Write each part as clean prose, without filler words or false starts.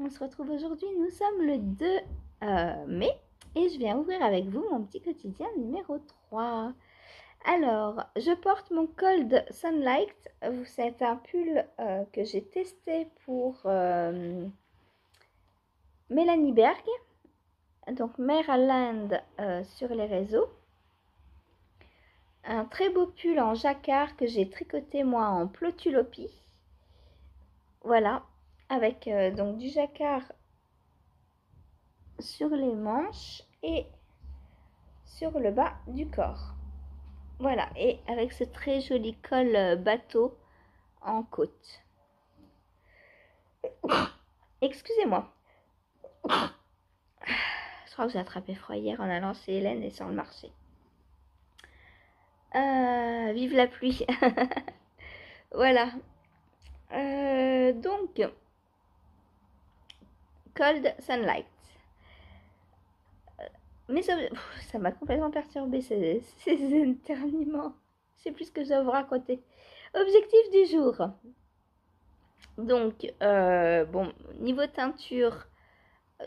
On se retrouve aujourd'hui, nous sommes le 2 mai et je viens ouvrir avec vous mon petit quotidien numéro 3. Alors, je porte mon Cold Sunlight, c'est un pull que j'ai testé pour Mélanie Berg, donc Maryland sur les réseaux. Un très beau pull en jacquard que j'ai tricoté moi en Plotulopie. Voilà, avec donc du jacquard sur les manches et sur le bas du corps. Voilà, et avec ce très joli col bateau en côte. Excusez-moi. Je crois que j'ai attrapé froid hier en allant chez Hélène et sur le marché. Vive la pluie. Voilà. Donc, Cold Sunlight. Mais ça m'a complètement perturbé ces éternuements. Je sais plus ce que je dois vous raconter. Objectif du jour. Donc, bon, niveau teinture,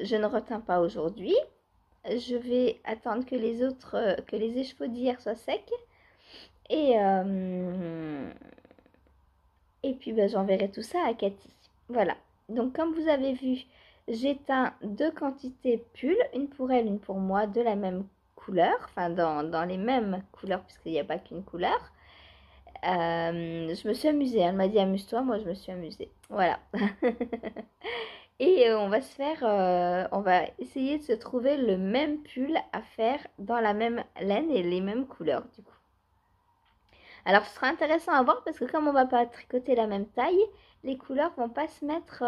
je ne reteins pas aujourd'hui. Je vais attendre que les autres, que les écheveaux d'hier soient secs. Et puis, j'enverrai tout ça à Cathy. Voilà. Donc, comme vous avez vu, j'ai teint 2 quantités pull, une pour elle, une pour moi, de la même couleur. Enfin, dans les mêmes couleurs, puisqu'il n'y a pas qu'une couleur. Je me suis amusée. Elle m'a dit amuse-toi, moi je me suis amusée. Voilà. Et on va on va essayer de se trouver le même pull à faire dans la même laine et les mêmes couleurs du coup. Alors ce sera intéressant à voir parce que comme on va pas tricoter la même taille, les couleurs vont pas se mettre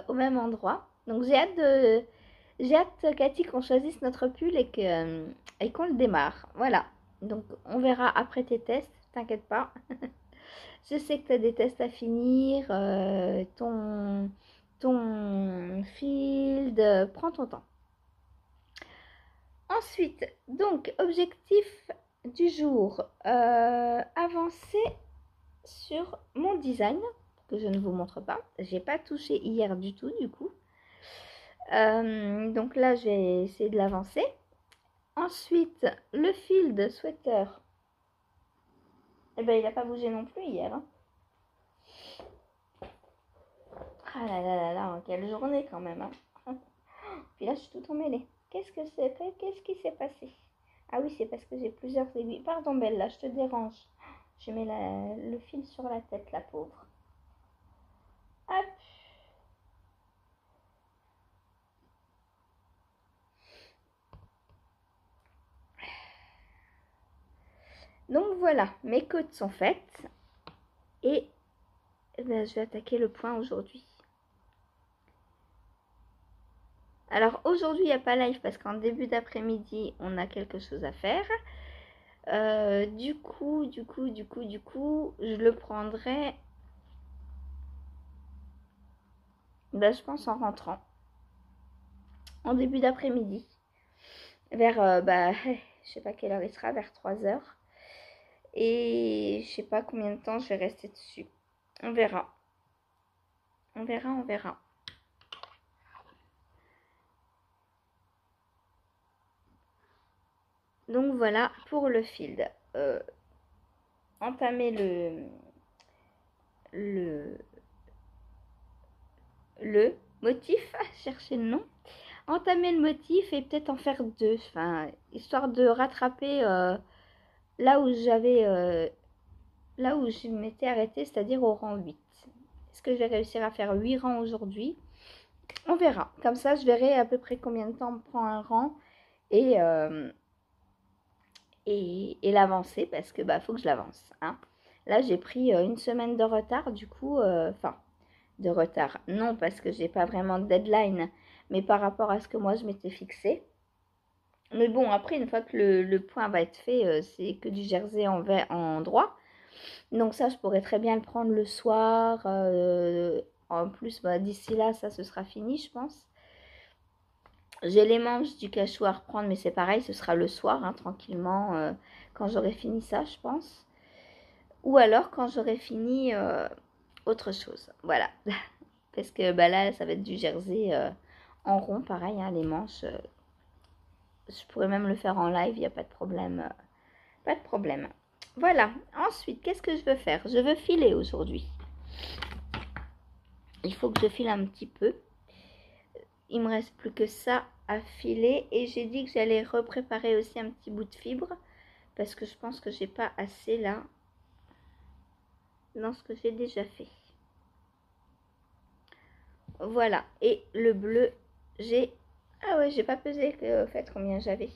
au même endroit. Donc j'ai hâte Cathy qu'on choisisse notre pull et qu'on le démarre. Voilà. Donc on verra après tes tests, t'inquiète pas. Je sais que tu as des tests à finir, ton field, prends ton temps. Ensuite, donc, objectif du jour, avancer sur mon design, que je ne vous montre pas. J'ai pas touché hier du tout, du coup. Donc là, je vais essayer de l'avancer. Ensuite, le field sweater, eh ben, il n'a pas bougé non plus hier, hein. Ah là là là là, quelle journée quand même, hein. Puis là, je suis tout emmêlée. Qu'est-ce que c'est? Qu'est-ce qui s'est passé? Ah oui, c'est parce que j'ai plusieurs aiguilles. Pardon, Bella, je te dérange. Je mets le fil sur la tête, la pauvre. Hop. Donc voilà, mes côtes sont faites. Et je vais attaquer le point aujourd'hui. Alors aujourd'hui, il n'y a pas live parce qu'en début d'après-midi, on a quelque chose à faire. Du coup, je le prendrai, je pense en rentrant, en début d'après-midi, vers, je sais pas quelle heure il sera, vers 3h. Et je sais pas combien de temps je vais rester dessus. On verra. On verra. Donc voilà pour le field. Entamer le motif, chercher le nom. Entamer le motif et peut-être en faire 2. Enfin, histoire de rattraper là où je m'étais arrêtée, c'est-à-dire au rang 8. Est-ce que je vais réussir à faire 8 rangs aujourd'hui? On verra. Comme ça, je verrai à peu près combien de temps me prend un rang et l'avancer parce que faut que je l'avance. Hein. Là, j'ai pris une semaine de retard, du coup, de retard. Non, parce que j'ai pas vraiment de deadline, mais par rapport à ce que moi je m'étais fixé. Mais bon, après, une fois que le point va être fait, c'est que du jersey en droit. Donc ça, je pourrais très bien le prendre le soir. En plus, d'ici là, ça, ce sera fini, je pense. J'ai les manches du cachou à reprendre, mais c'est pareil, ce sera le soir, hein, tranquillement, quand j'aurai fini ça, je pense. Ou alors quand j'aurai fini autre chose. Voilà. Parce que bah là, ça va être du jersey en rond, pareil, hein, les manches. Je pourrais même le faire en live, il n'y a pas de problème. Pas de problème. Voilà. Ensuite, qu'est-ce que je veux faire? Je veux filer aujourd'hui. Il faut que je file un petit peu. Il me reste plus que ça à filer. Et j'ai dit que j'allais repréparer aussi un petit bout de fibre. Parce que je pense que j'ai pas assez là. Dans ce que j'ai déjà fait. Voilà. Et le bleu, j'ai... Ah ouais, j'ai pas pesé en fait combien j'avais.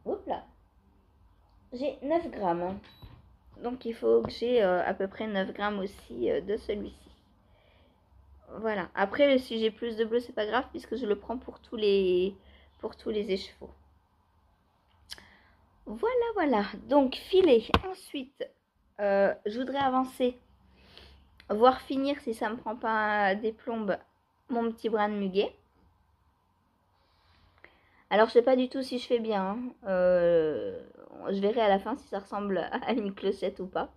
Oups là. J'ai 9 grammes. Donc il faut que j'ai à peu près 9 grammes aussi de celui-ci. Voilà. Après, si j'ai plus de bleu, c'est pas grave puisque je le prends pour tous les écheveaux. Voilà, voilà. Donc filet. Ensuite, je voudrais avancer, voir finir si ça me prend pas des plombes, mon petit brin de muguet. Alors, je sais pas du tout si je fais bien. Hein. Je verrai à la fin si ça ressemble à une clochette ou pas.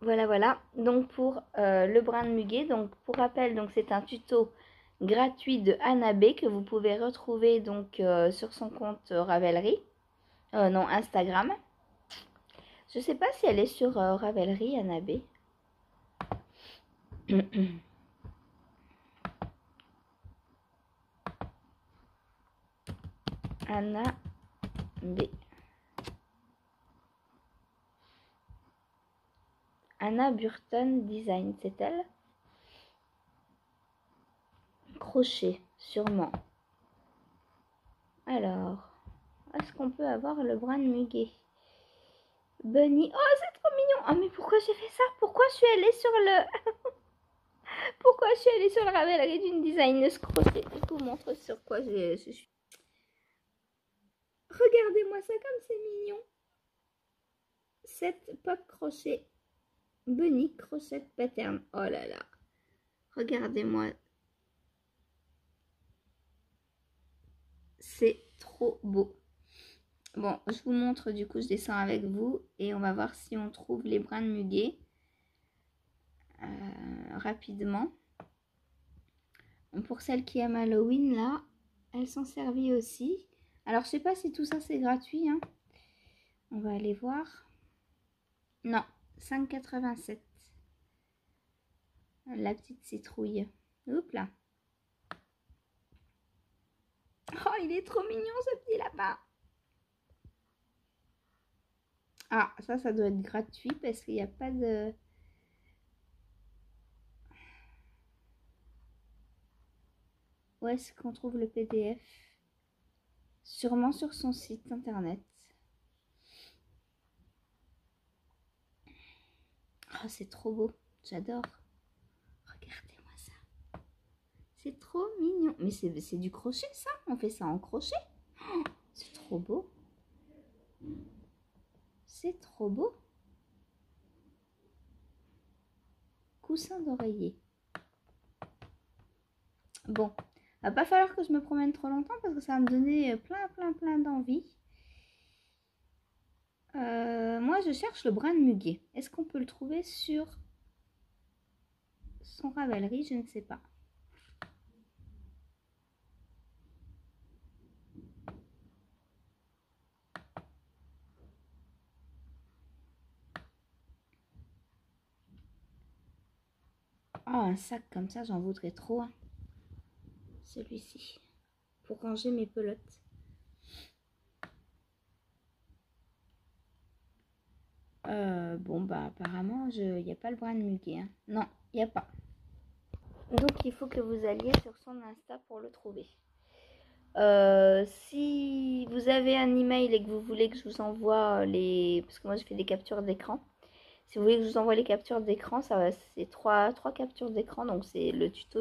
Voilà, voilà. Donc, pour le brin de muguet, donc pour rappel, donc c'est un tuto gratuit de Anna B que vous pouvez retrouver donc sur son compte Ravelry. Non, Instagram. Je sais pas si elle est sur Ravelry, Anna B. Anna B. Anna Burton Design, c'est elle? Crochet, sûrement. Alors, est-ce qu'on peut avoir le brin de muguet? Bunny. Oh, c'est trop mignon. Oh, mais pourquoi j'ai fait ça? Pourquoi je suis allée sur le... Pourquoi je suis allée sur le Ravelry d'une designeuse crochet? Je vous montre sur quoi je suis. Regardez-moi ça comme c'est mignon. Cette pop crochet. Bunny crochet pattern. Oh là là. Regardez-moi. C'est trop beau. Bon, je vous montre du coup, je descends avec vous et on va voir si on trouve les brins de muguet rapidement. Pour celles qui aiment Halloween, là, elles sont servies aussi. Alors, je sais pas si tout ça c'est gratuit. Hein. On va aller voir. Non, 5,87. La petite citrouille. Oups là. Oh, il est trop mignon ce petit lapin. Ah, ça doit être gratuit parce qu'il n'y a pas de... Où est-ce qu'on trouve le PDF? Sûrement sur son site internet. Oh, c'est trop beau. J'adore. Regardez-moi ça. C'est trop mignon. Mais c'est du crochet, ça? On fait ça en crochet? Oh, c'est trop beau. C'est trop beau. Coussin d'oreiller. Bon, va pas falloir que je me promène trop longtemps parce que ça va me donner plein d'envie. Moi, je cherche le brin de muguet. Est-ce qu'on peut le trouver sur son Ravelry? Je ne sais pas. Oh, un sac comme ça, j'en voudrais trop. Hein. Celui-ci. Pour ranger mes pelotes. Bon, bah apparemment, il n'y a pas le brin de muguet. Hein. Non, il n'y a pas. Donc, il faut que vous alliez sur son Insta pour le trouver. Si vous avez un email et que vous voulez que je vous envoie les... Parce que moi, je fais des captures d'écran. Si vous voulez que je vous envoie les captures d'écran, c'est trois captures d'écran. Donc, le tuto,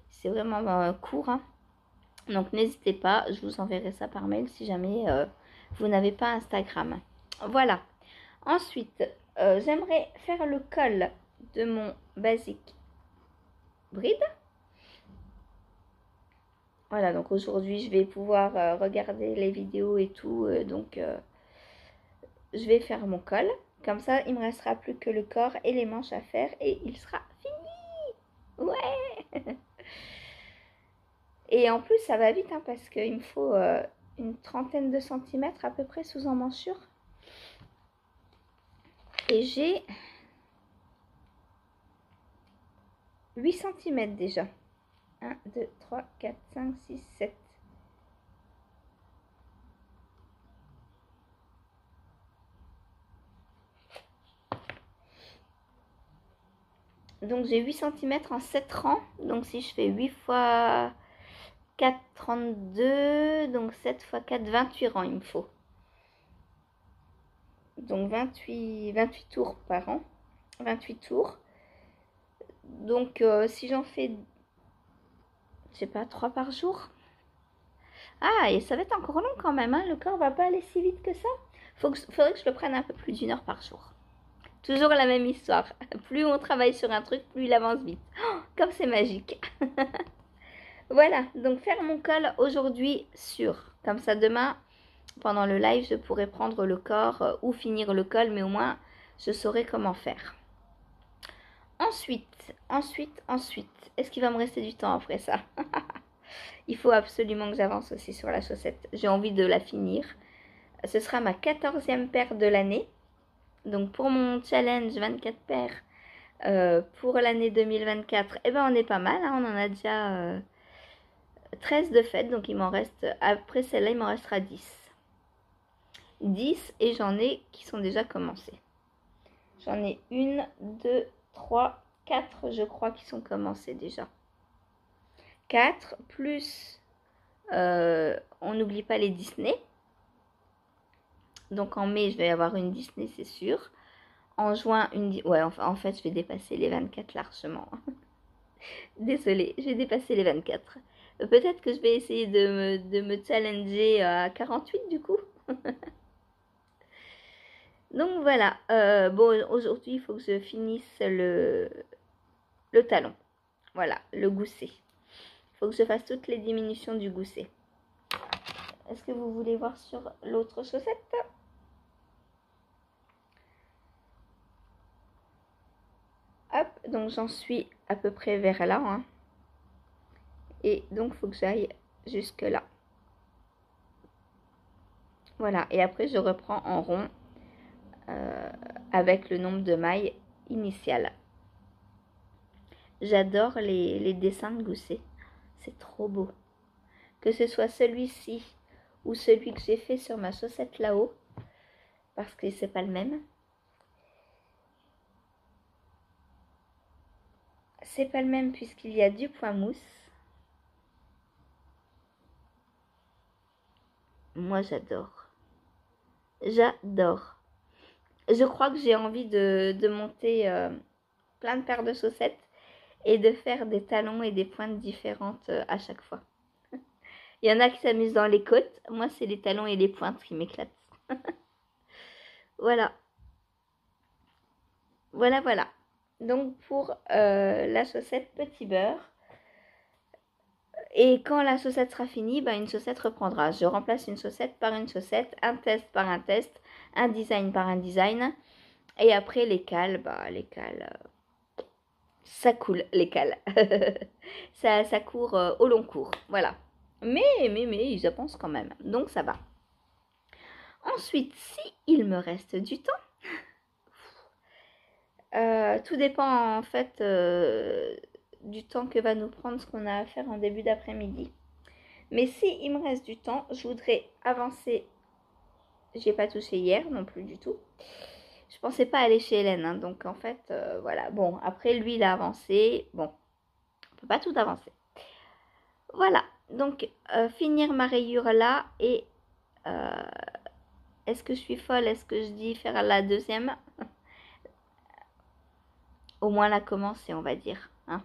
c'est vraiment court. Hein. Donc, n'hésitez pas. Je vous enverrai ça par mail si jamais vous n'avez pas Instagram. Voilà. Ensuite, j'aimerais faire le col de mon basic bride. Voilà, donc aujourd'hui, je vais pouvoir regarder les vidéos et tout. Donc, je vais faire mon col. Comme ça, il me restera plus que le corps et les manches à faire et il sera fini. Ouais. Et en plus, ça va vite hein, parce qu'il me faut une trentaine de centimètres à peu près sous emmanchure. Et j'ai 8 cm déjà. 1, 2, 3, 4, 5, 6, 7. Donc j'ai 8 cm en 7 rangs. Donc si je fais 8 fois 4, 32. Donc 7 fois 4, 28 rangs il me faut. Donc 28 tours par an. 28 tours. Donc si j'en fais, je sais pas, 3 par jour. Ah, et ça va être encore long quand même. Hein. Le corps va pas aller si vite que ça. Faudrait que je le prenne un peu plus d'1 heure par jour. Toujours la même histoire. Plus on travaille sur un truc, plus il avance vite. Oh, comme c'est magique. Voilà, donc faire mon col aujourd'hui sûr. Comme ça, demain, pendant le live, je pourrai prendre le corps ou finir le col, mais au moins, je saurai comment faire. Ensuite, est-ce qu'il va me rester du temps après ça? Il faut absolument que j'avance aussi sur la chaussette. J'ai envie de la finir. Ce sera ma 14e paire de l'année. Donc pour mon challenge 24 paires pour l'année 2024, eh ben on est pas mal. Hein, on en a déjà 13 de fête. Donc il m'en reste, après celle-là, il m'en restera 10. 10 et j'en ai qui sont déjà commencés. J'en ai 1, 2, 3, 4 je crois qui sont commencés déjà. 4 plus, on n'oublie pas les Disney. Donc en mai, je vais avoir une Disney, c'est sûr. En juin, ouais, en fait, je vais dépasser les 24 largement. Désolée, je vais dépasser les 24. Peut-être que je vais essayer de me challenger à 48 du coup. Donc voilà. Bon, aujourd'hui, il faut que je finisse le talon. Voilà, le gousset. Il faut que je fasse toutes les diminutions du gousset. Est-ce que vous voulez voir sur l'autre chaussette? Hop, donc j'en suis à peu près vers là. Hein. Et donc, il faut que j'aille jusque là. Voilà, et après, je reprends en rond avec le nombre de mailles initiales. J'adore les dessins de gousset. C'est trop beau. Que ce soit celui-ci ou celui que j'ai fait sur ma chaussette là-haut, parce que c'est pas le même. C'est pas le même puisqu'il y a du point mousse. Moi, j'adore. J'adore. Je crois que j'ai envie de monter plein de paires de chaussettes et de faire des talons et des pointes différentes à chaque fois. Il y en a qui s'amusent dans les côtes. Moi, c'est les talons et les pointes qui m'éclatent. Voilà. Voilà, voilà. Donc, pour la chaussette petit beurre. Et quand la chaussette sera finie, bah, une chaussette reprendra. Je remplace une chaussette par une chaussette, un test par un test, un design par un design. Et après, les cales, bah, les cales, ça coule, les cales. ça court au long cours. Voilà. Mais, ils avancent quand même. Donc, ça va. Ensuite, si il me reste du temps, tout dépend en fait du temps que va nous prendre ce qu'on a à faire en début d'après-midi. Mais si il me reste du temps, je voudrais avancer. J'ai pas touché hier non plus du tout. Je pensais pas aller chez Hélène, hein, donc en fait, voilà. Bon, après lui, il a avancé. Bon, on peut pas tout avancer. Voilà, donc finir ma rayure là et est-ce que je suis folle? Est-ce que je dis faire la deuxième? Au moins la commencer, on va dire. Hein.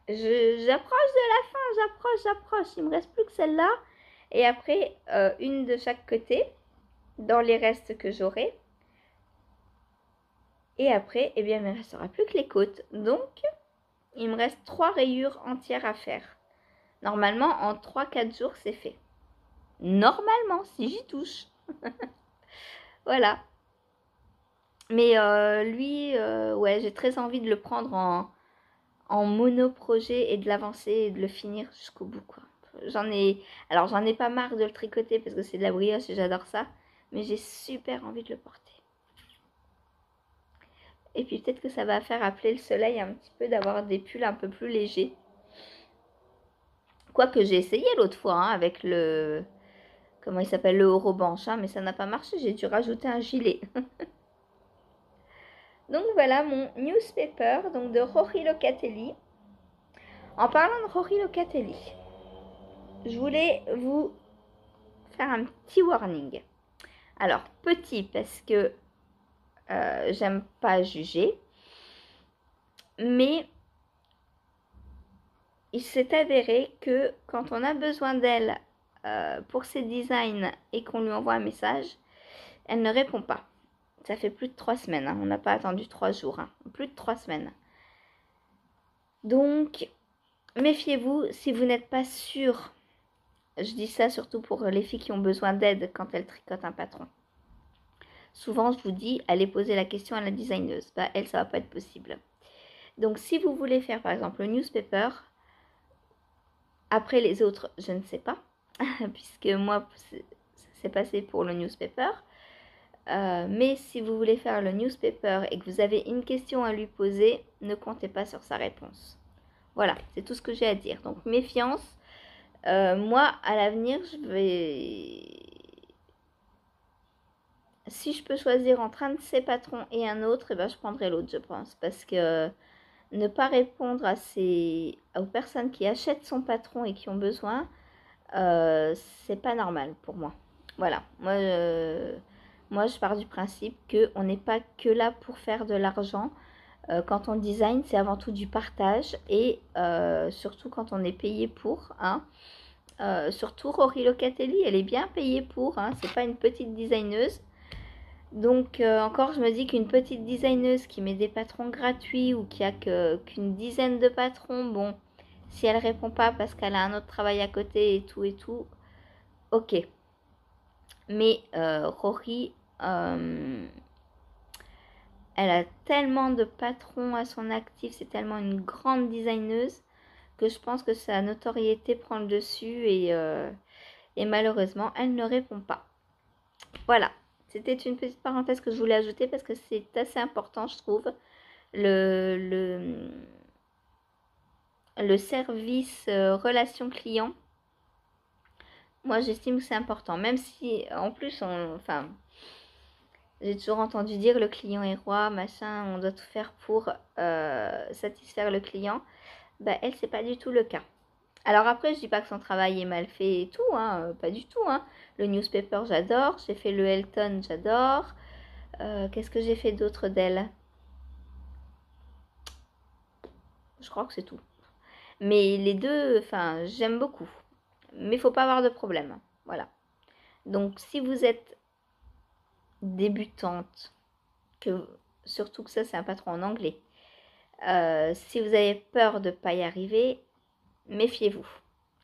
J'approche de la fin, j'approche. Il me reste plus que celle-là. Et après, une de chaque côté, dans les restes que j'aurai. Et après, eh bien, il ne me restera plus que les côtes. Donc, il me reste 3 rayures entières à faire. Normalement, en 3-4 jours, c'est fait. Normalement, si j'y touche. Voilà. Mais lui, ouais, j'ai très envie de le prendre en mono-projet et de l'avancer et de le finir jusqu'au bout, quoi. Alors j'en ai pas marre de le tricoter parce que c'est de la brioche et j'adore ça, mais j'ai super envie de le porter. Et puis peut-être que ça va faire appeler le soleil un petit peu d'avoir des pulls un peu plus légers. Quoique j'ai essayé l'autre fois hein, avec le... Comment il s'appelle? Le Orobanche, hein, mais ça n'a pas marché, j'ai dû rajouter un gilet. Donc voilà mon newspaper donc de Rory Locatelli. En parlant de Rory Locatelli, je voulais vous faire un petit warning. Alors, petit parce que j'aime pas juger, mais il s'est avéré que quand on a besoin d'elle pour ses designs et qu'on lui envoie un message, elle ne répond pas. Ça fait plus de 3 semaines, hein. On n'a pas attendu 3 jours, hein. Plus de 3 semaines. Donc, méfiez-vous si vous n'êtes pas sûr. Je dis ça surtout pour les filles qui ont besoin d'aide quand elles tricotent un patron. Souvent, je vous dis, allez poser la question à la designeuse. Bah, elle, ça va pas être possible. Donc, si vous voulez faire, par exemple, le newspaper, après les autres, je ne sais pas, puisque moi, c'est passé pour le newspaper. Mais si vous voulez faire le newspaper et que vous avez une question à lui poser, ne comptez pas sur sa réponse. Voilà, c'est tout ce que j'ai à dire. Donc, méfiance. Moi, à l'avenir, si je peux choisir entre un de ces patrons et un autre, eh ben, je prendrai l'autre, je pense. Parce que ne pas répondre aux personnes qui achètent son patron et qui ont besoin, c'est pas normal pour moi. Voilà, moi je pars du principe qu'on n'est pas que là pour faire de l'argent. Quand on design, c'est avant tout du partage et surtout quand on est payé pour. Hein. Surtout Rory Locatelli, elle est bien payée pour. Hein. C'est pas une petite designeuse. Donc encore, je me dis qu'une petite designeuse qui met des patrons gratuits ou qui a qu'une dizaine de patrons, bon, si elle répond pas parce qu'elle a un autre travail à côté et tout, ok. Mais Rory, elle a tellement de patrons à son actif, c'est tellement une grande designeuse que je pense que sa notoriété prend le dessus et malheureusement, elle ne répond pas. Voilà. C'était une petite parenthèse que je voulais ajouter parce que c'est assez important, je trouve, le service relation client. Moi, j'estime que c'est important. Même si, en plus, enfin, j'ai toujours entendu dire le client est roi, machin, on doit tout faire pour satisfaire le client. Bah, elle, c'est pas du tout le cas. Alors après, je dis pas que son travail est mal fait et tout, hein, pas du tout. Hein. Le newspaper, j'adore. J'ai fait le Elton, j'adore. Qu'est-ce que j'ai fait d'autre d'elle? Je crois que c'est tout. Mais les deux, enfin, j'aime beaucoup. Mais il faut pas avoir de problème. Voilà. Donc, si vous êtes débutante, surtout que ça, c'est un patron en anglais, si vous avez peur de ne pas y arriver, méfiez-vous.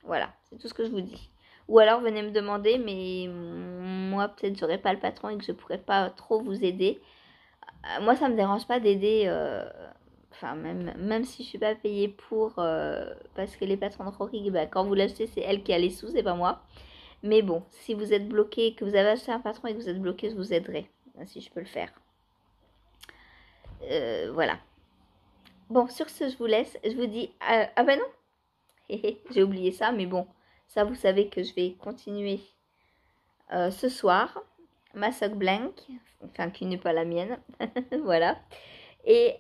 Voilà, c'est tout ce que je vous dis. Ou alors, venez me demander, mais moi, peut-être, j'aurai pas le patron et que je pourrais pas trop vous aider. Moi, ça me dérange pas d'aider... Enfin, même si je suis pas payée pour... parce que les patrons de Rory, bah, quand vous l'achetez, c'est elle qui a les sous, c'est pas moi. Mais bon, si vous êtes bloqué, que vous avez acheté un patron et que vous êtes bloqué, je vous aiderai. Si je peux le faire. Voilà. Bon, sur ce, je vous laisse. Je vous dis... ah bah non. J'ai oublié ça, mais bon. Ça, vous savez que je vais continuer ce soir. Ma sock blank. Enfin, qui n'est pas la mienne. Voilà. Et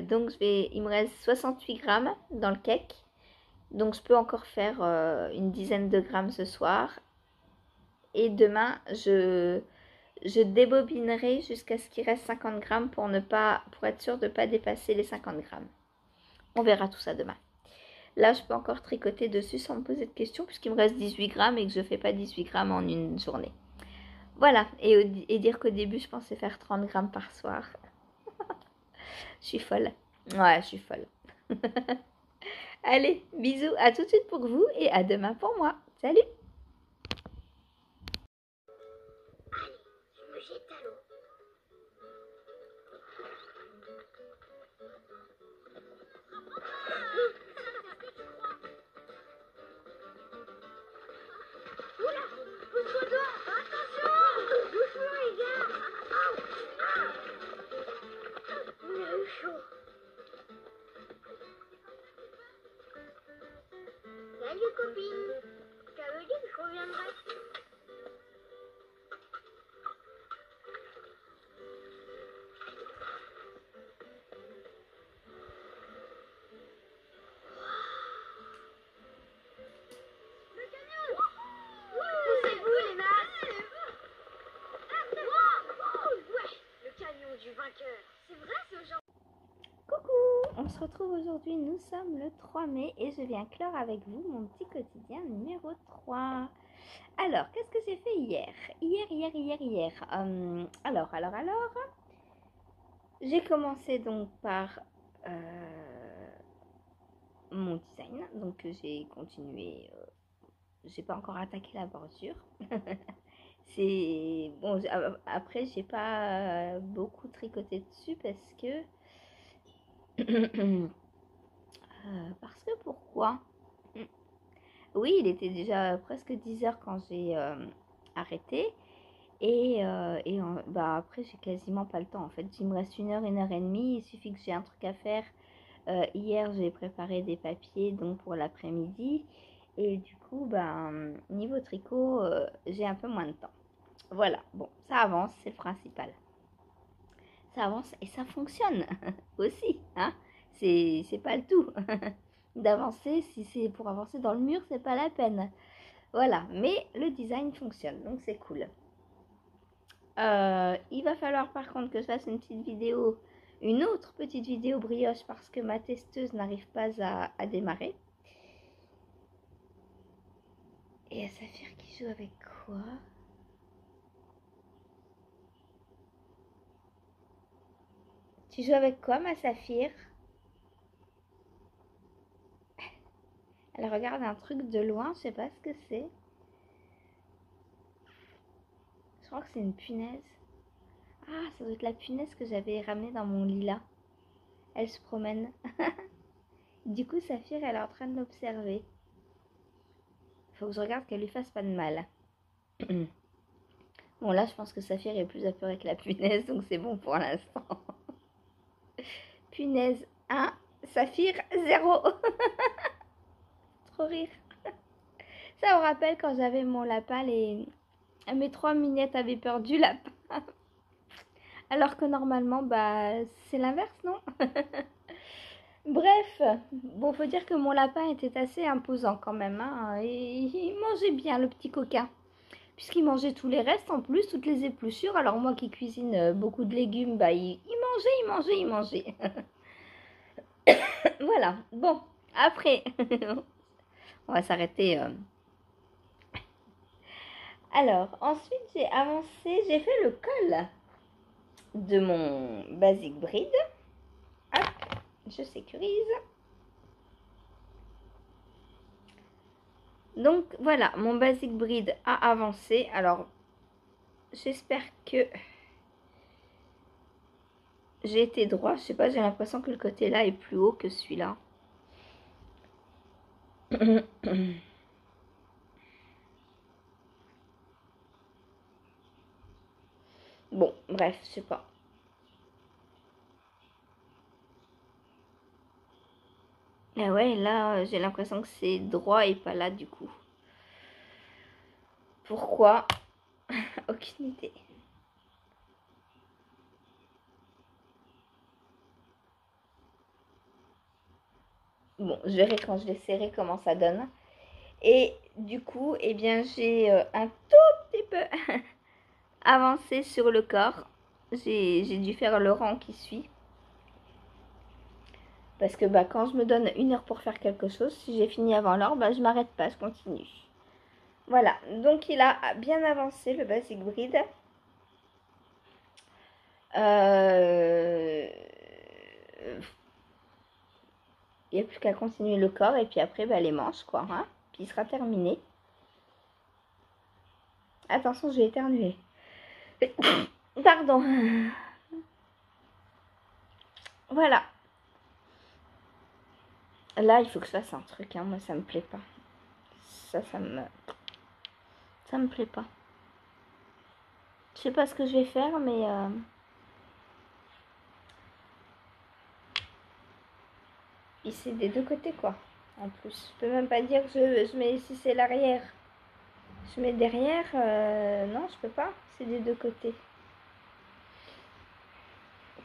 donc, il me reste 68 grammes dans le cake. Donc, je peux encore faire une dizaine de grammes ce soir. Et demain, je débobinerai jusqu'à ce qu'il reste 50 grammes pour être sûr de ne pas dépasser les 50 grammes. On verra tout ça demain. Là, je peux encore tricoter dessus sans me poser de questions puisqu'il me reste 18 grammes et que je ne fais pas 18 grammes en une journée. Voilà, et dire qu'au début, je pensais faire 30 grammes par soir. Je suis folle. Ouais, je suis folle. Allez, bisous, à tout de suite pour vous et à demain pour moi. Salut! se retrouve aujourd'hui, nous sommes le 3 mai et je viens clore avec vous mon petit quotidien numéro 3. Alors, qu'est-ce que j'ai fait hier? Hier. Alors, j'ai commencé donc par mon design. Donc, j'ai continué, j'ai pas encore attaqué la bordure. C'est bon, après, j'ai pas beaucoup tricoté dessus parce que parce que pourquoi? Oui, il était déjà presque 10 heures quand j'ai arrêté. Bah, après, j'ai quasiment pas le temps. En fait, il me reste 1 heure et demie. Il suffit que j'ai un truc à faire. Hier, j'ai préparé des papiers donc pour l'après-midi. Et du coup, ben, niveau tricot, j'ai un peu moins de temps. Voilà, bon, ça avance, c'est le principal. Ça avance et ça fonctionne aussi, hein. C'est pas le tout. D'avancer, si c'est pour avancer dans le mur, c'est pas la peine. Voilà, mais le design fonctionne, donc c'est cool. Il va falloir par contre que je fasse une autre petite vidéo brioche parce que ma testeuse n'arrive pas à démarrer. Et à Saphir qui joue avec quoi? Tu joues avec quoi, ma Saphir? Elle regarde un truc de loin, je sais pas ce que c'est. Je crois que c'est une punaise. Ah, ça doit être la punaise que j'avais ramenée dans mon lit là. Elle se promène. Du coup, Saphir, elle est en train de l'observer. Faut que je regarde qu'elle lui fasse pas de mal. Bon, là, je pense que Saphir est plus apeurée que la punaise, donc c'est bon pour l'instant. Punaise 1, Saphir 0. Trop rire. Ça me rappelle quand j'avais mon lapin, mes 3 minettes avaient peur du lapin. Alors que normalement, bah, c'est l'inverse, non? Bref, bon, faut dire que mon lapin était assez imposant quand même, hein, et il mangeait bien, le petit coquin. Puisqu'il mangeait tous les restes en plus, toutes les épluchures. Alors moi qui cuisine beaucoup de légumes, bah, il mangeait. Voilà, bon, après, on va s'arrêter. Alors, ensuite, j'ai avancé, j'ai fait le col de mon basic bride. Hop, je sécurise. Donc, voilà, mon basic bride a avancé. Alors, j'espère que j'ai été droit. Je sais pas, j'ai l'impression que le côté là est plus haut que celui-là. Bon, bref, je sais pas. Ah ouais, là, j'ai l'impression que c'est droit et pas là du coup. Pourquoi? Aucune idée. Bon, je verrai quand je vais serrer comment ça donne. Et du coup, eh bien, j'ai un tout petit peu avancé sur le corps. J'ai dû faire le rang qui suit. Parce que bah, quand je me donne 1 heure pour faire quelque chose, si j'ai fini avant l'heure, bah, je m'arrête pas, je continue. Voilà, donc il a bien avancé le basic bride. Il n'y a plus qu'à continuer le corps et puis après bah, les manches quoi. Hein, puis il sera terminé. Attention, je vais éternuer. Pardon. Voilà. Là, il faut que je fasse un truc. Hein. Moi, ça me plaît pas. Ça me plaît pas. Je sais pas ce que je vais faire, mais... Et c'est des deux côtés, quoi. En plus, je peux même pas dire que je mets... Si c'est l'arrière, je mets derrière. Non, je peux pas. C'est des deux côtés.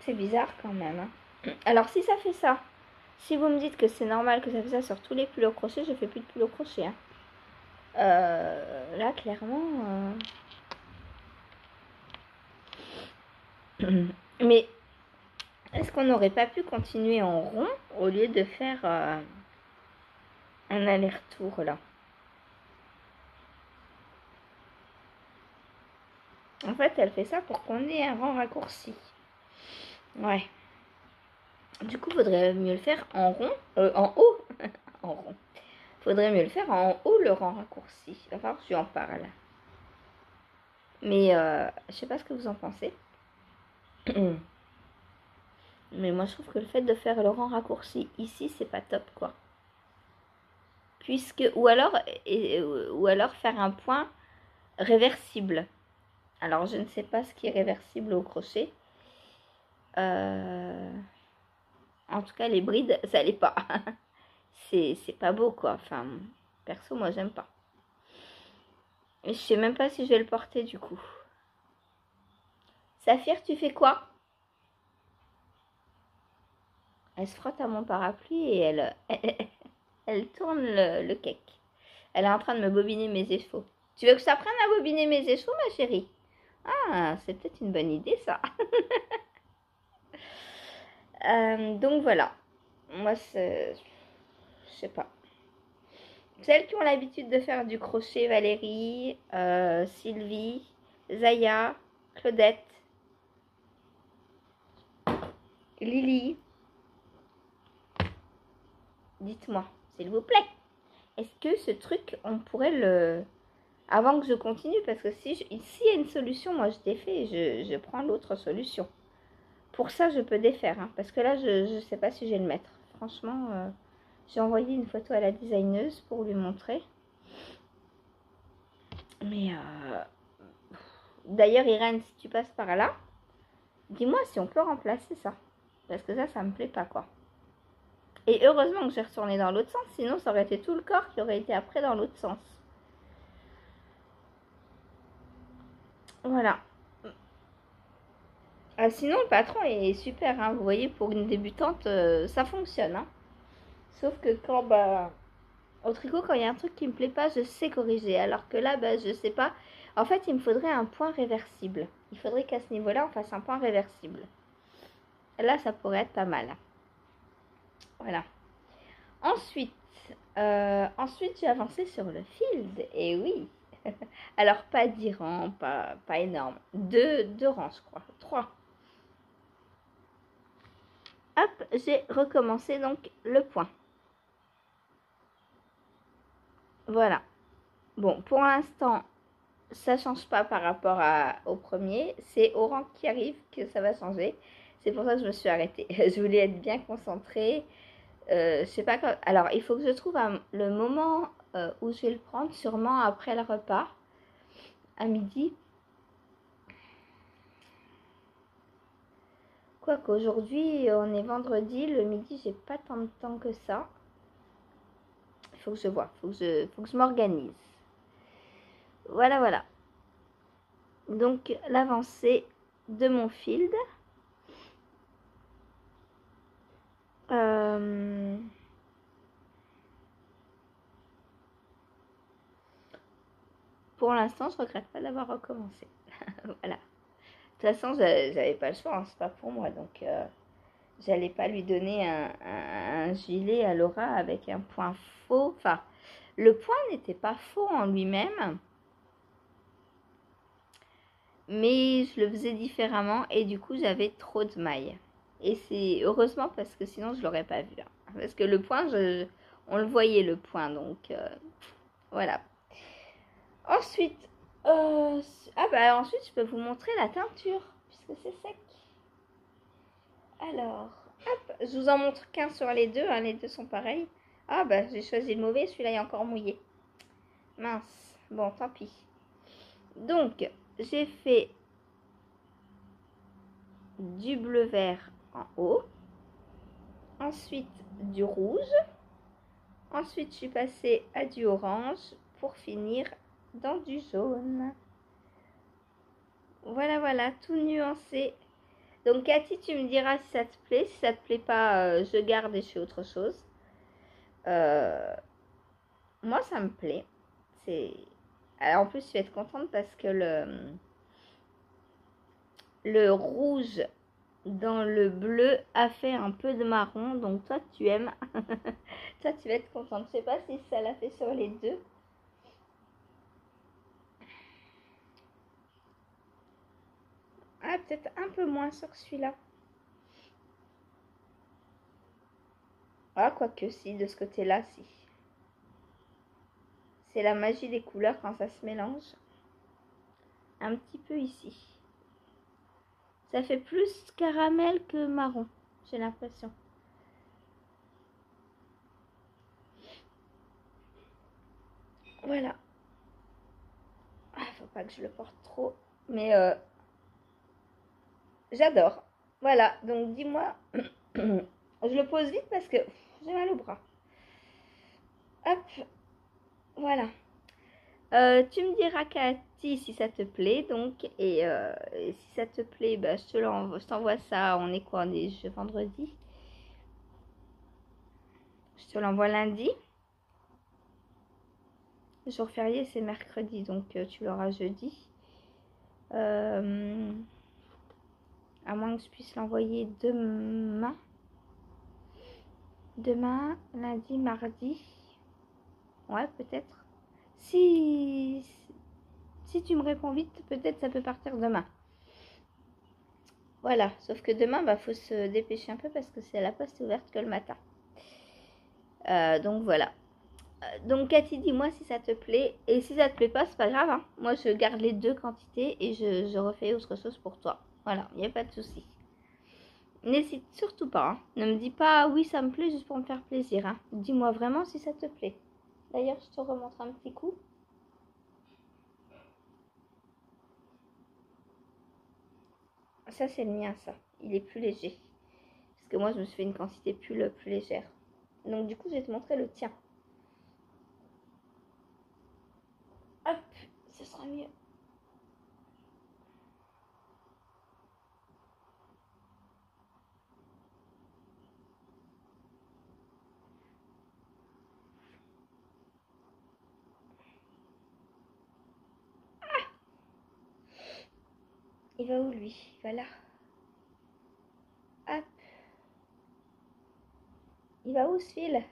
C'est bizarre quand même. Hein. Alors, si ça fait ça... Si vous me dites que c'est normal que ça fait ça sur tous les pulls au crochet, je fais plus de pulls au crochet. Hein. Là, clairement... Mais Est-ce qu'on n'aurait pas pu continuer en rond au lieu de faire un aller-retour là? En fait, elle fait ça pour qu'on ait un rang raccourci. Ouais. Du coup, faudrait mieux le faire en rond, en haut, en rond. Faudrait mieux le faire en haut, le rang raccourci. Il va falloir que je en parle. Mais je sais pas ce que vous en pensez. Mais moi, je trouve que le fait de faire le rang raccourci ici, c'est pas top, quoi. Puisque, ou alors faire un point réversible. Alors, je ne sais pas ce qui est réversible au crochet. En tout cas, les brides, ça l'est pas. c'est pas beau, quoi. Enfin, perso, moi, j'aime pas. Et je sais même pas si je vais le porter, du coup. Saphir, tu fais quoi? Elle se frotte à mon parapluie et elle tourne le cake. Elle est en train de me bobiner mes échaux. Tu veux que je t'apprenne à bobiner mes échaux, ma chérie? Ah, c'est peut-être une bonne idée, ça. Donc voilà. Moi, je sais pas. Celles qui ont l'habitude de faire du crochet, Valérie, Sylvie, Zaya, Claudette, Lily, dites-moi, s'il vous plaît. Est-ce que ce truc, on pourrait le... Avant que je continue, parce que s'il y a une solution, moi je défais et je prends l'autre solution. Pour ça, je peux défaire, hein, parce que là, je ne sais pas si je vais le mettre. Franchement, j'ai envoyé une photo à la designeuse pour lui montrer. Mais d'ailleurs, Irène, si tu passes par là, dis-moi si on peut remplacer ça. Parce que ça me plaît pas, quoi. Et heureusement que j'ai retourné dans l'autre sens, sinon ça aurait été tout le corps qui aurait été après dans l'autre sens. Voilà. Ah, sinon, le patron est super, hein. Vous voyez, pour une débutante, ça fonctionne, hein. Sauf que quand, bah, au tricot, quand il y a un truc qui me plaît pas, je sais corriger. Alors que là, bah, je sais pas. En fait, il me faudrait un point réversible. Il faudrait qu'à ce niveau-là, on fasse un point réversible. Là, ça pourrait être pas mal. Voilà. Ensuite, j'ai avancé sur le field. Et oui. Alors, pas 10 rangs, pas énorme. Deux rangs, je crois. 3. Hop, j'ai recommencé donc le point. Voilà. Bon, pour l'instant, ça change pas par rapport au premier. C'est au rang qui arrive que ça va changer. C'est pour ça que je me suis arrêtée. Je voulais être bien concentrée. Je sais pas quand... Alors, il faut que je trouve le moment où je vais le prendre, sûrement après le repas, à midi. Quoique aujourd'hui, on est vendredi, le midi, j'ai pas tant de temps que ça. Il faut que je vois, faut que je m'organise. Voilà, voilà. Donc, l'avancée de mon field. Pour l'instant, je regrette pas d'avoir recommencé. Voilà. De toute façon, j'avais pas le choix, hein, c'est pas pour moi. Donc, j'allais pas lui donner un gilet à Laura avec un point faux. Enfin, le point n'était pas faux en lui-même, mais je le faisais différemment et du coup, j'avais trop de mailles. Et c'est heureusement parce que sinon, je l'aurais pas vu. Hein. Parce que le point, on le voyait le point, donc voilà. Ensuite, ensuite, je peux vous montrer la teinture puisque c'est sec. Alors, hop, je vous en montre qu'un sur les deux, hein, les deux sont pareils. Ah bah j'ai choisi le mauvais, celui-là est encore mouillé. Mince, bon tant pis. Donc, j'ai fait du bleu vert en haut. Ensuite, du rouge. Ensuite, je suis passée à du orange pour finir dans du jaune. Voilà, voilà, tout nuancé. Donc Cathy, tu me diras si ça te plaît. Si ça te plaît pas, je garde et je fais autre chose. Moi, ça me plaît. Alors, en plus, je vais être contente parce que le rouge dans le bleu a fait un peu de marron. Donc toi, tu aimes. Toi, tu vas être contente. Je sais pas si ça l'a fait sur les deux. Ah, peut-être un peu moins sur celui-là. Ah, quoique si, de ce côté-là, si. C'est la magie des couleurs quand ça se mélange. Un petit peu ici. Ça fait plus caramel que marron, j'ai l'impression. Voilà. Ah, faut pas que je le porte trop. Mais j'adore. Voilà, donc dis-moi. Je le pose vite parce que j'ai mal au bras. Hop, voilà. Tu me diras, Cathy, si ça te plaît, donc, et si ça te plaît, bah, je t'envoie ça. On est quoi? On est vendredi. Je te l'envoie lundi. Le jour férié, c'est mercredi, donc tu l'auras jeudi. À moins que je puisse l'envoyer demain. Demain, lundi, mardi. Ouais, peut-être. Si tu me réponds vite, peut-être ça peut partir demain. Voilà, sauf que demain, bah, faut se dépêcher un peu parce que c'est la poste ouverte que le matin. Donc voilà. Donc Cathy, dis-moi si ça te plaît. Et si ça te plaît pas, c'est pas grave. Hein. Moi, je garde les deux quantités et je refais autre chose pour toi. Voilà, il n'y a pas de souci. N'hésite surtout pas. Hein. Ne me dis pas oui, ça me plaît juste pour me faire plaisir. Hein. Dis-moi vraiment si ça te plaît. D'ailleurs, je te remontre un petit coup. Ça, c'est le mien, ça. Il est plus léger. Parce que moi, je me suis fait une quantité plus légère. Donc, du coup, je vais te montrer le tien. Hop, ce sera mieux. Il va où, lui? Il va là. Hop. Il va où, ce fil?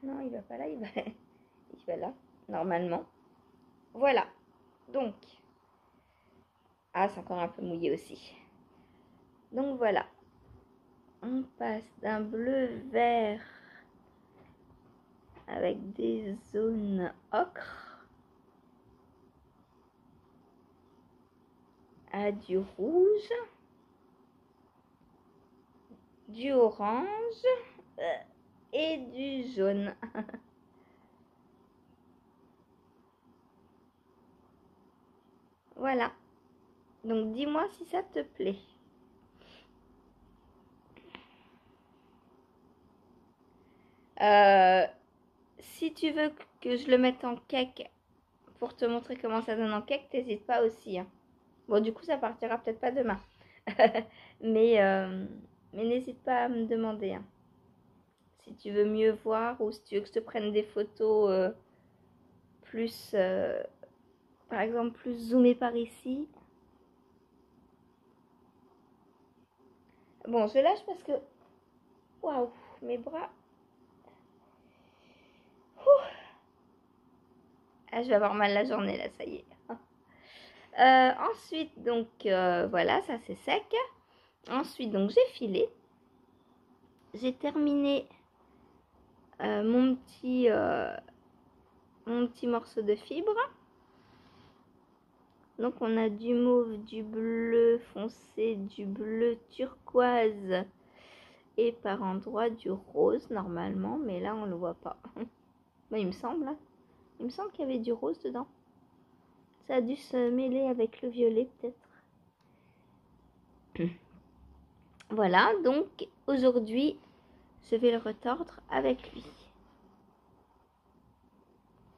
Non, il va pas là, il va là, normalement. Voilà. Donc. Ah, c'est encore un peu mouillé aussi. Donc voilà. On passe d'un bleu vert avec des zones ocre à du rouge, du orange et du jaune. Voilà. Donc dis-moi si ça te plaît. Si tu veux que je le mette en cake pour te montrer comment ça donne en cake, t'hésites pas aussi. Hein. Bon, du coup, ça partira peut-être pas demain. mais n'hésite pas à me demander. Hein. Si tu veux mieux voir ou si tu veux que je te prenne des photos plus, par exemple, plus zoomées par ici. Bon, je lâche parce que, waouh, mes bras. Ouh. Ah, je vais avoir mal la journée là, ça y est. Ensuite, donc, voilà, ça c'est sec. Ensuite, donc, j'ai filé. J'ai terminé mon petit morceau de fibre. Donc on a du mauve, du bleu foncé, du bleu turquoise et par endroits du rose normalement, mais là on le voit pas. Bah, il me semble, hein. Il me semble qu'il y avait du rose dedans. Ça a dû se mêler avec le violet peut-être. Voilà, donc aujourd'hui je vais le retordre avec lui.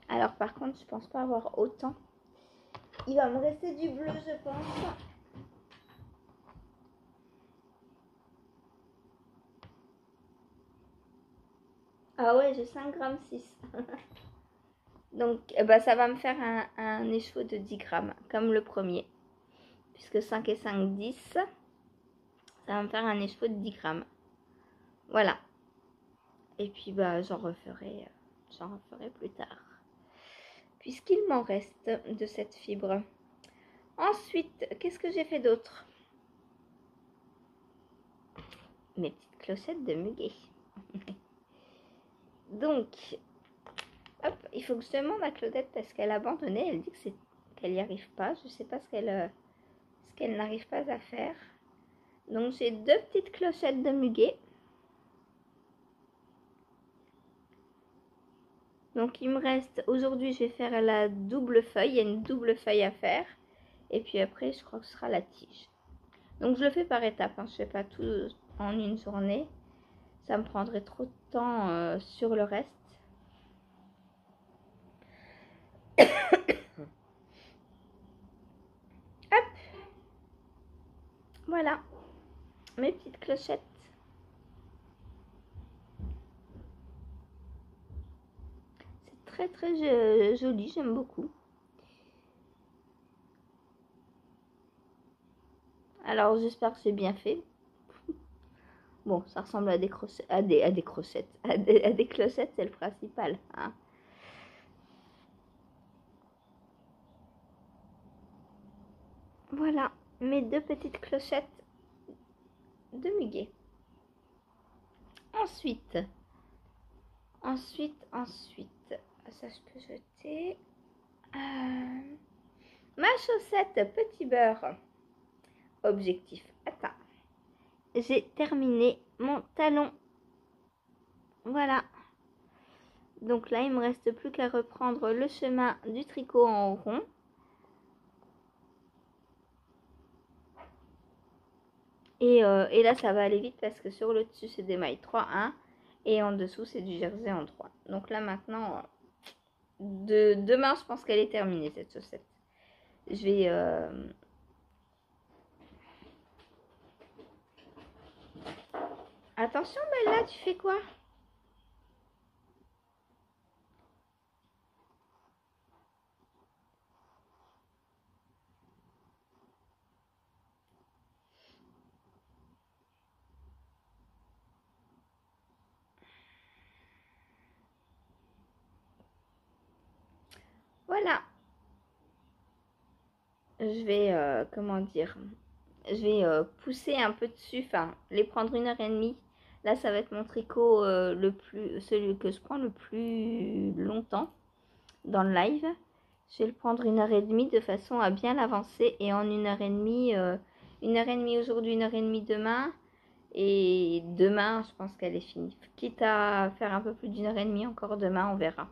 Alors par contre je pense pas avoir autant. Il va me rester du bleu je pense. Ah ouais, j'ai 5,6 g. Donc, bah, ça va me faire un écheveau de 10 grammes, comme le premier. Puisque 5 et 5, 10. Ça va me faire un écheveau de 10 grammes. Voilà. Et puis, bah, j'en referai plus tard. Puisqu'il m'en reste de cette fibre. Ensuite, qu'est-ce que j'ai fait d'autre? Mes petites clochettes de muguet. Donc, hop, il faut que je demande à Claudette parce qu'elle a abandonné. Elle dit que qu'elle n'y arrive pas. Je ne sais pas ce qu'elle n'arrive pas à faire. Donc, j'ai 2 petites clochettes de muguet. Donc, il me reste, aujourd'hui, je vais faire la double feuille. Il y a une double feuille à faire. Et puis après, je crois que ce sera la tige. Donc, je le fais par étapes. Hein. Je ne fais pas tout en une journée. Ça me prendrait trop de temps sur le reste. Hop. Voilà. Mes petites clochettes. C'est très très joli. J'aime beaucoup. Alors, j'espère que c'est bien fait. Bon, ça ressemble à des crochettes, à des clochettes, c'est le principal. Hein. Voilà, mes 2 petites clochettes de muguet. Ensuite, ça je peux jeter. Ma chaussette petit beurre. Objectif atteint. J'ai terminé mon talon. Voilà. Donc là, il me reste plus qu'à reprendre le chemin du tricot en rond. Et là, ça va aller vite parce que sur le dessus, c'est des mailles 3-1 et en dessous, c'est du jersey en 3. Donc là, maintenant, demain, je pense qu'elle est terminée, cette chaussette. Je vais... Attention, Bella, tu fais quoi? Voilà. Je vais, comment dire, je vais pousser un peu dessus, enfin, les prendre 1h30. Là, ça va être mon tricot celui que je prends le plus longtemps dans le live. Je vais le prendre 1h30 de façon à bien l'avancer et en 1h30, 1h30 aujourd'hui, 1h30 demain. Et demain, je pense qu'elle est finie. Quitte à faire un peu plus d'1h30 encore demain, on verra.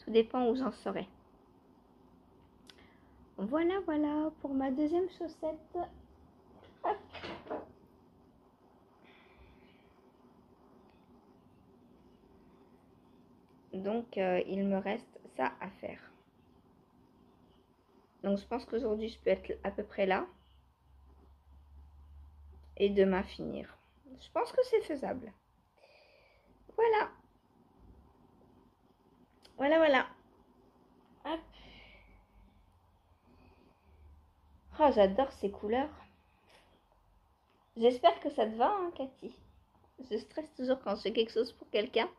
Tout dépend où j'en serai. Voilà, voilà pour ma deuxième chaussette. Hop. Donc, il me reste ça à faire. Donc, je pense qu'aujourd'hui, je peux être à peu près là. Et demain, finir. Je pense que c'est faisable. Voilà. Voilà, voilà. Hop. Oh, j'adore ces couleurs. J'espère que ça te va, hein, Cathy. Je stresse toujours quand je fais quelque chose pour quelqu'un.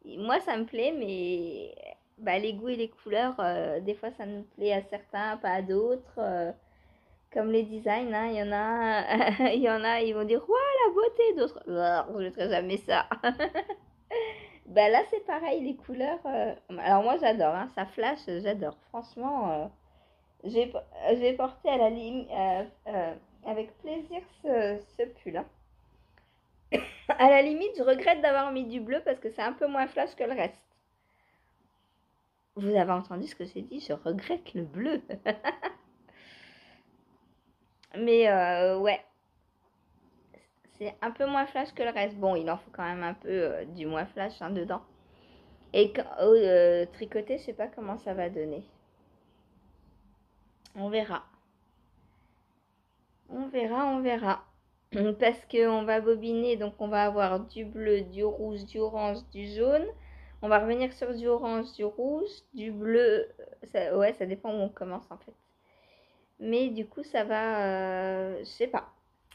Moi, ça me plaît, mais bah, les goûts et les couleurs, des fois, ça nous plaît à certains, pas à d'autres. Comme les designs, hein, il y en a, il y en a, ils vont dire, waouh, la beauté, d'autres, je ne ferai jamais ça. Bah là, c'est pareil, les couleurs. Alors moi, j'adore, hein, ça flash, j'adore. Franchement, j'ai porté à la limite, avec plaisir ce pull. Hein. À la limite, je regrette d'avoir mis du bleu parce que c'est un peu moins flash que le reste. Vous avez entendu ce que j'ai dit? Je regrette le bleu. Mais ouais, c'est un peu moins flash que le reste. Bon, il en faut quand même un peu du moins flash hein, dedans. Et tricoter, je sais pas comment ça va donner. On verra. On verra, on verra. Parce qu'on va bobiner, donc on va avoir du bleu, du rouge, du orange, du jaune. On va revenir sur du orange, du rouge, du bleu. Ouais, ça dépend où on commence en fait. Mais du coup, ça va, je sais pas.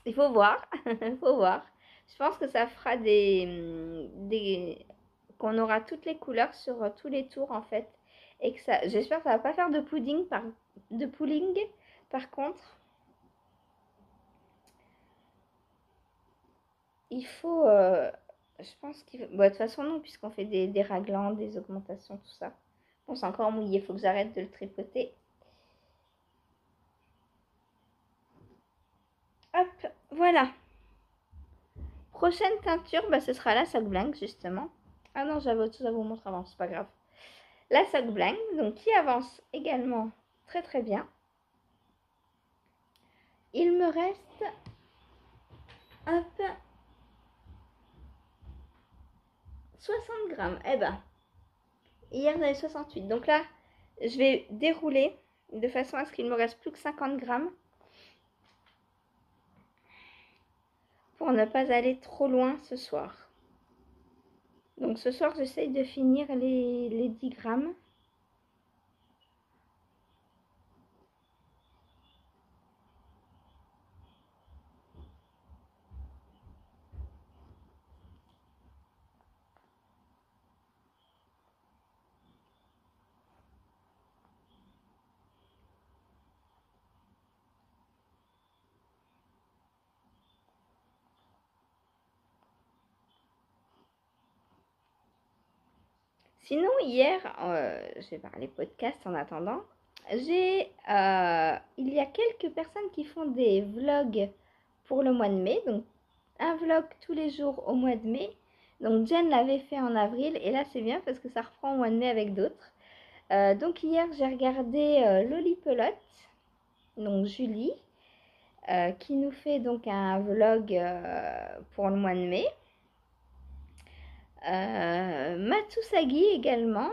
Il faut voir, il faut voir. Je pense que ça fera qu'on aura toutes les couleurs sur tous les tours en fait. Et que ça, j'espère que ça va pas faire de pooling par contre. Il faut, je pense qu'il faut, de toute façon non, puisqu'on fait des raglans, des augmentations, tout ça. Bon, c'est encore mouillé, il faut que j'arrête de le tripoter. Hop, voilà. Prochaine teinture, ce sera la Sock Blank, justement. Ah non, j'avais autre chose à vous montrer avant, c'est pas grave. La Sock Blank, donc qui avance également très très bien. Il me reste, hop, 60 grammes. Eh ben, hier j'avais 68. Donc là, je vais dérouler de façon à ce qu'il me reste plus que 50 grammes. Pour ne pas aller trop loin ce soir. Donc ce soir, j'essaye de finir les 10 grammes. Sinon, hier, je vais parler podcast en attendant. Il y a quelques personnes qui font des vlogs pour le mois de mai. Donc, un vlog tous les jours au mois de mai. Donc, Jen l'avait fait en avril. Et là, c'est bien parce que ça reprend au mois de mai avec d'autres. Donc, hier, j'ai regardé Lolipelote, donc Julie, qui nous fait donc un vlog pour le mois de mai. Matsusagi également.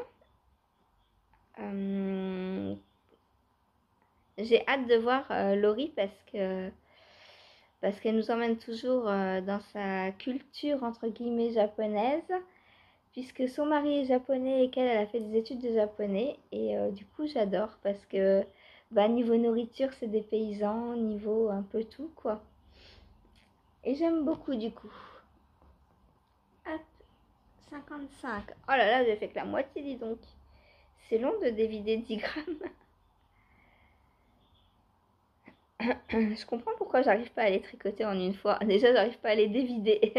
J'ai hâte de voir Laurie parce qu'elle nous emmène toujours dans sa culture entre guillemets japonaise, puisque son mari est japonais et qu'elle elle a fait des études de japonais. Et du coup j'adore parce que niveau nourriture c'est des paysans, niveau un peu tout quoi. Et j'aime beaucoup du coup. Hop, 55. Oh là là, j'ai fait que la moitié, dis donc. C'est long de dévider 10 grammes. Je comprends pourquoi j'arrive pas à les tricoter en une fois. Déjà, j'arrive pas à les dévider.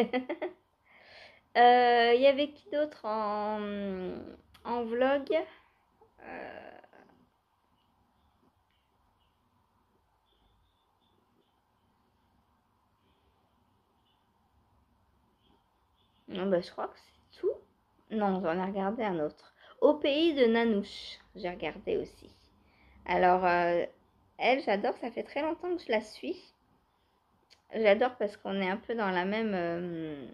Y avait qui d'autre en vlog? Non, je crois que c'est tout. Non, j'en ai regardé un autre. Au pays de Nanouche, j'ai regardé aussi. Alors, elle, j'adore, ça fait très longtemps que je la suis. J'adore parce qu'on est un peu dans la même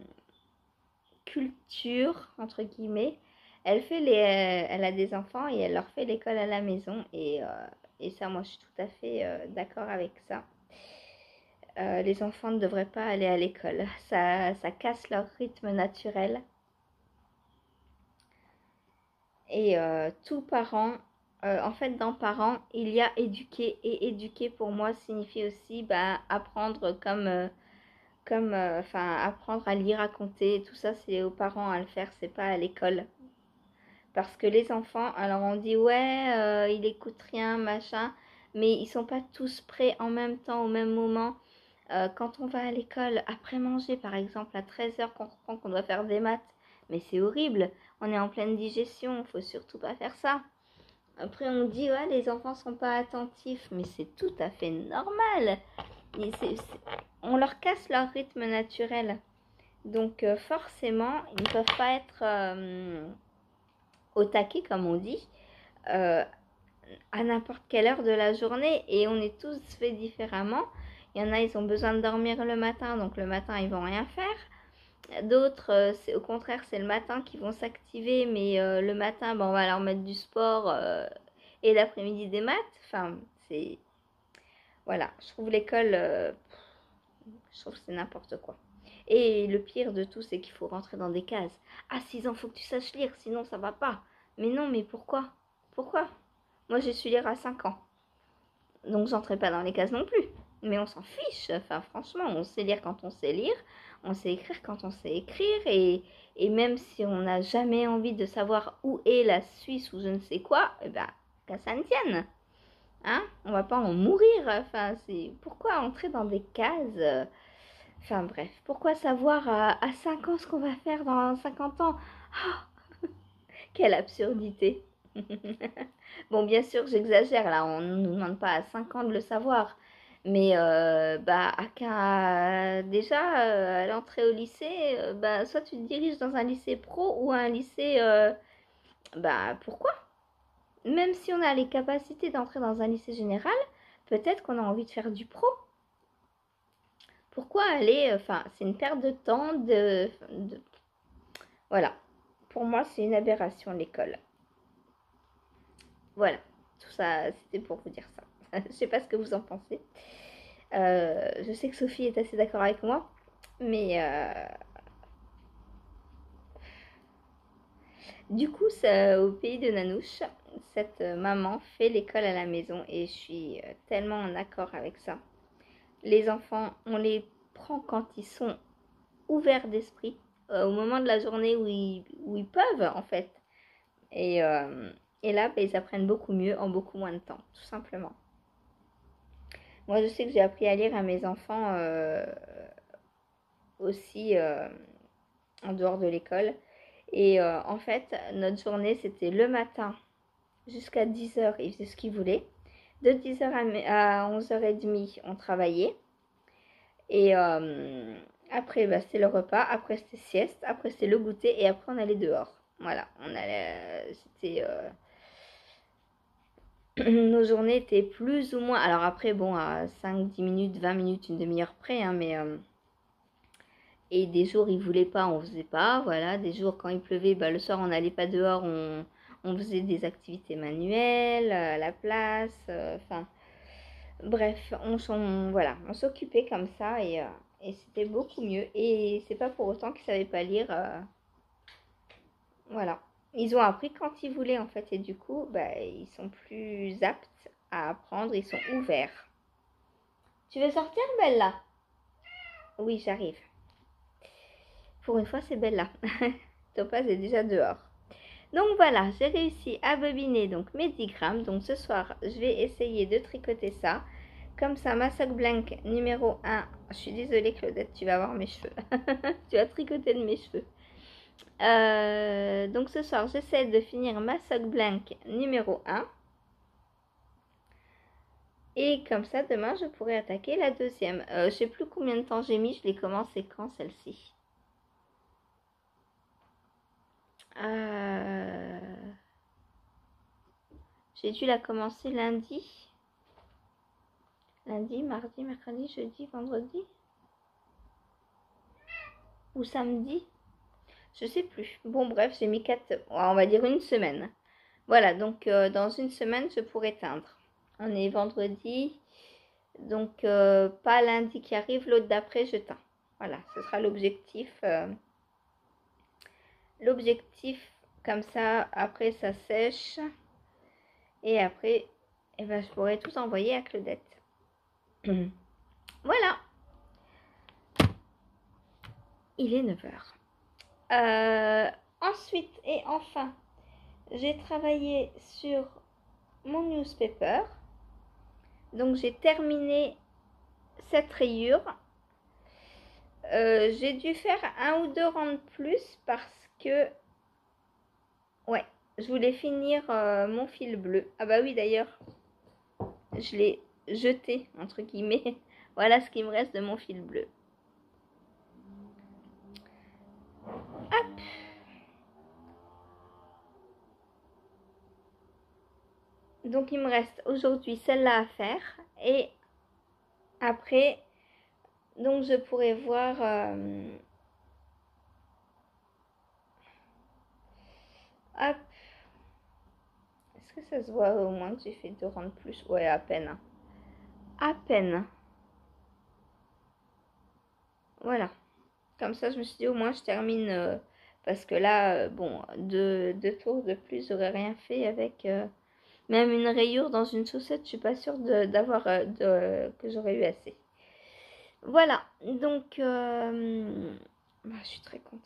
culture, entre guillemets. Elle a des enfants et elle leur fait l'école à la maison. Et ça, moi, je suis tout à fait d'accord avec ça. Les enfants ne devraient pas aller à l'école. Ça casse leur rythme naturel. Et tout parent, en fait, dans parents, il y a éduquer. Et éduquer, pour moi, signifie aussi apprendre apprendre à lire, à compter. Tout ça, c'est aux parents à le faire, c'est pas à l'école. Parce que les enfants, alors on dit ouais, ils écoutent rien, machin, mais ils sont pas tous prêts en même temps, au même moment. Quand on va à l'école, après manger par exemple, à 13h, qu'on reprend qu'on doit faire des maths, mais c'est horrible, on est en pleine digestion, faut surtout pas faire ça. Après on dit ouais, les enfants sont pas attentifs, mais c'est tout à fait normal. On leur casse leur rythme naturel. Donc forcément, ils ne peuvent pas être au taquet, comme on dit, euh, à n'importe quelle heure de la journée. Et on est tous faits différemment. Il y en a, ils ont besoin de dormir le matin, donc le matin, ils vont rien faire. D'autres, c'est au contraire, c'est le matin qu'ils vont s'activer, mais le matin, on va leur mettre du sport et l'après-midi des maths. Enfin, c'est... Voilà, je trouve l'école Je trouve que c'est n'importe quoi. Et le pire de tout, c'est qu'il faut rentrer dans des cases. À 6 ans, faut que tu saches lire, sinon ça va pas. Mais non, mais pourquoi? Pourquoi? Moi, j'ai su lire à 5 ans. Donc, j'entrais pas dans les cases non plus. Mais on s'en fiche. Enfin, franchement, on sait lire quand on sait lire. On sait écrire quand on sait écrire. Et même si on n'a jamais envie de savoir où est la Suisse ou je ne sais quoi, eh ben, qu'à ça ne tienne. Hein? On va pas en mourir. Enfin, c'est pourquoi entrer dans des cases? Enfin bref, pourquoi savoir à 5 ans ce qu'on va faire dans 50 ans? Oh, quelle absurdité. Bon, bien sûr, j'exagère là, on ne nous demande pas à 5 ans de le savoir. Mais bah, déjà, à l'entrée au lycée, bah, soit tu te diriges dans un lycée pro ou un lycée... bah, pourquoi? Même si on a les capacités d'entrer dans un lycée général, peut-être qu'on a envie de faire du pro. Pourquoi aller... Enfin, c'est une perte de temps, Voilà. Pour moi, c'est une aberration, l'école. Voilà. Tout ça, c'était pour vous dire ça. Je sais pas ce que vous en pensez. Je sais que Sophie est assez d'accord avec moi. Mais du coup, au pays de Nanouche, cette maman fait l'école à la maison. Et je suis tellement en accord avec ça. Les enfants, on les prend quand ils sont ouverts d'esprit. Au moment de la journée où ils peuvent, en fait. Et, euh, et là, bah, ils apprennent beaucoup mieux en beaucoup moins de temps, tout simplement. Moi, je sais que j'ai appris à lire à mes enfants aussi en dehors de l'école. Et en fait, notre journée, c'était le matin jusqu'à 10 heures, ils faisaient ce qu'ils voulaient. De 10 heures à 11h30, on travaillait. Et après, bah, c'était le repas. Après, c'était sieste. Après, c'était le goûter. Et après, on allait dehors. Voilà, on allait. C'était. Nos journées étaient plus ou moins. Alors après, bon, à 5, 10 minutes, 20 minutes, une demi-heure près, hein, mais. Et des jours, ils voulaient pas, on faisait pas. Voilà, des jours, quand il pleuvait, bah, le soir, on n'allait pas dehors, on faisait des activités manuelles à la place. Enfin, bref, voilà, on s'occupait comme ça et c'était beaucoup mieux. Et c'est pas pour autant qu'ils savaient pas lire. Voilà. Ils ont appris quand ils voulaient en fait et du coup, bah, ils sont plus aptes à apprendre, ils sont ouverts. Tu veux sortir, Bella? Oui, j'arrive. Pour une fois, c'est Bella. Topaz est déjà dehors. Donc voilà, j'ai réussi à bobiner donc mes 10 grammes. Donc ce soir, je vais essayer de tricoter ça. Comme ça, ma sock blank numéro 1. Je suis désolée, Claudette, tu vas voir mes cheveux. Tu vas tricoter de mes cheveux. Donc ce soir, j'essaie de finir ma sock blank numéro 1. Et comme ça, demain, je pourrai attaquer la deuxième. Je sais plus combien de temps j'ai mis. Je l'ai commencé quand, celle-ci? J'ai dû la commencer lundi. Lundi, mardi, mercredi, jeudi, vendredi. Ou samedi. Je sais plus. Bon, bref, j'ai mis 4... On va dire une semaine. Voilà, donc dans une semaine, je pourrai teindre. On est vendredi. Donc, pas lundi qui arrive, l'autre d'après, je teins. Voilà, ce sera l'objectif. L'objectif, comme ça, après, ça sèche. Et après, eh ben, je pourrai tout envoyer à Claudette. Voilà. Il est 9h. Ensuite et enfin, j'ai travaillé sur mon newspaper. Donc, j'ai terminé cette rayure. J'ai dû faire un ou deux rangs de plus parce que... Ouais, je voulais finir mon fil bleu. Ah bah oui, d'ailleurs, je l'ai jeté, entre guillemets. Voilà ce qui me reste de mon fil bleu. Hop. Donc, il me reste aujourd'hui celle-là à faire. Et après, donc je pourrais voir... Hop. Est-ce que ça se voit au moins que j'ai fait 2 rangs de plus? Ouais, à peine. À peine. Voilà. Comme ça, je me suis dit, au moins, je termine. Parce que là, bon, deux tours de plus, j'aurais rien fait avec. Même une rayure dans une chaussette, je suis pas sûre d'avoir que j'aurais eu assez. Voilà. Donc, je suis très contente.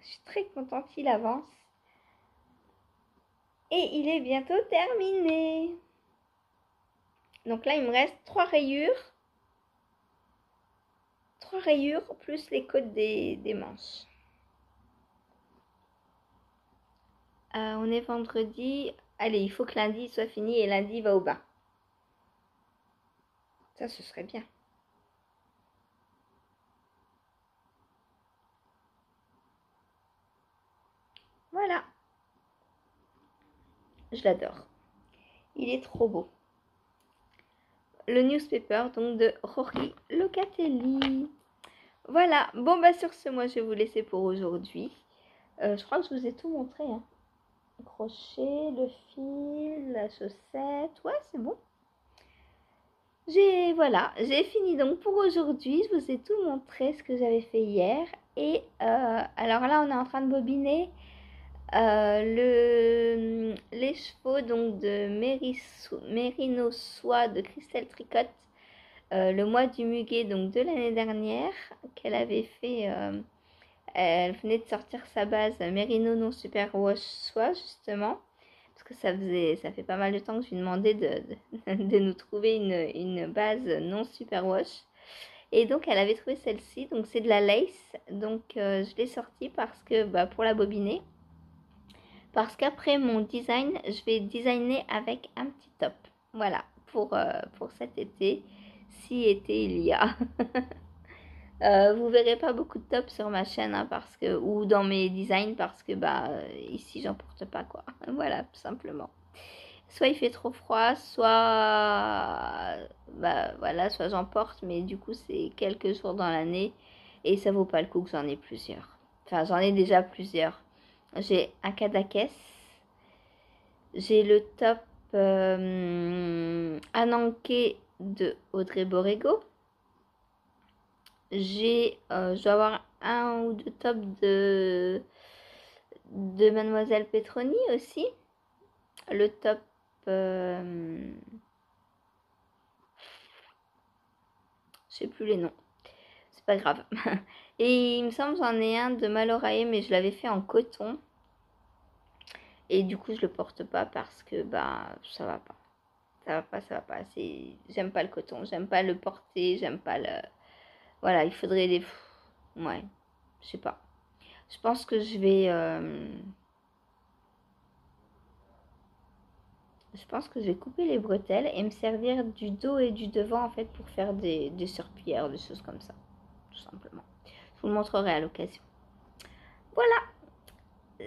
Je suis très contente, il avance. Et il est bientôt terminé. Donc là, il me reste 3 rayures. 3 rayures plus les côtes des manches. On est vendredi. Allez, il faut que lundi soit fini et lundi va au bain. Ça, ce serait bien. Voilà. Je l'adore. Il est trop beau. Le newspaper donc de Rory Locatelli. Voilà. Bon, bah sur ce, moi, je vais vous laisser pour aujourd'hui. Je crois que je vous ai tout montré. Hein. Le crochet, le fil, la chaussette. Ouais, c'est bon. J'ai fini donc pour aujourd'hui. Je vous ai tout montré ce que j'avais fait hier. Et alors là, on est en train de bobiner les chevaux donc de Mérino Soie de Christelle Tricotte. Le mois du muguet donc de l'année dernière qu'elle avait fait. Elle venait de sortir sa base Mérino non super wash soie justement. Parce que ça fait pas mal de temps que je lui demandais de nous trouver une base non super wash. Et donc elle avait trouvé celle-ci, donc c'est de la lace. Donc je l'ai sortie parce que pour la bobiner. Parce qu'après mon design, je vais designer avec un petit top. Voilà, pour cet été, si été il y a. Vous verrez pas beaucoup de tops sur ma chaîne hein, parce que ou dans mes designs parce que ici j'en porte pas quoi. Voilà, tout simplement. Soit il fait trop froid, soit voilà, soit j'en porte, mais du coup c'est quelques jours dans l'année et ça vaut pas le coup que j'en ai plusieurs. Enfin, j'en ai déjà plusieurs. J'ai un Kadakes, j'ai le top Ananke de Audrey Borrego. Je dois avoir un ou deux tops de Mademoiselle Petroni aussi. Le top je sais plus les noms. C'est pas grave. Et il me semble j'en ai un de Malorae mais je l'avais fait en coton. Et du coup je le porte pas parce que ça va pas. Ça va pas. J'aime pas le coton, j'aime pas le porter, j'aime pas le. Voilà, il faudrait des. Ouais, je sais pas. Je pense que je vais. Je pense que je vais couper les bretelles et me servir du dos et du devant en fait pour faire des serpillères, des choses comme ça. Tout simplement. Je vous le montrerai à l'occasion. Voilà.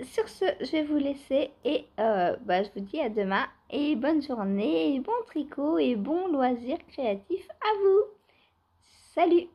Sur ce, je vais vous laisser et je vous dis à demain et bonne journée, bon tricot et bon loisir créatif à vous. Salut!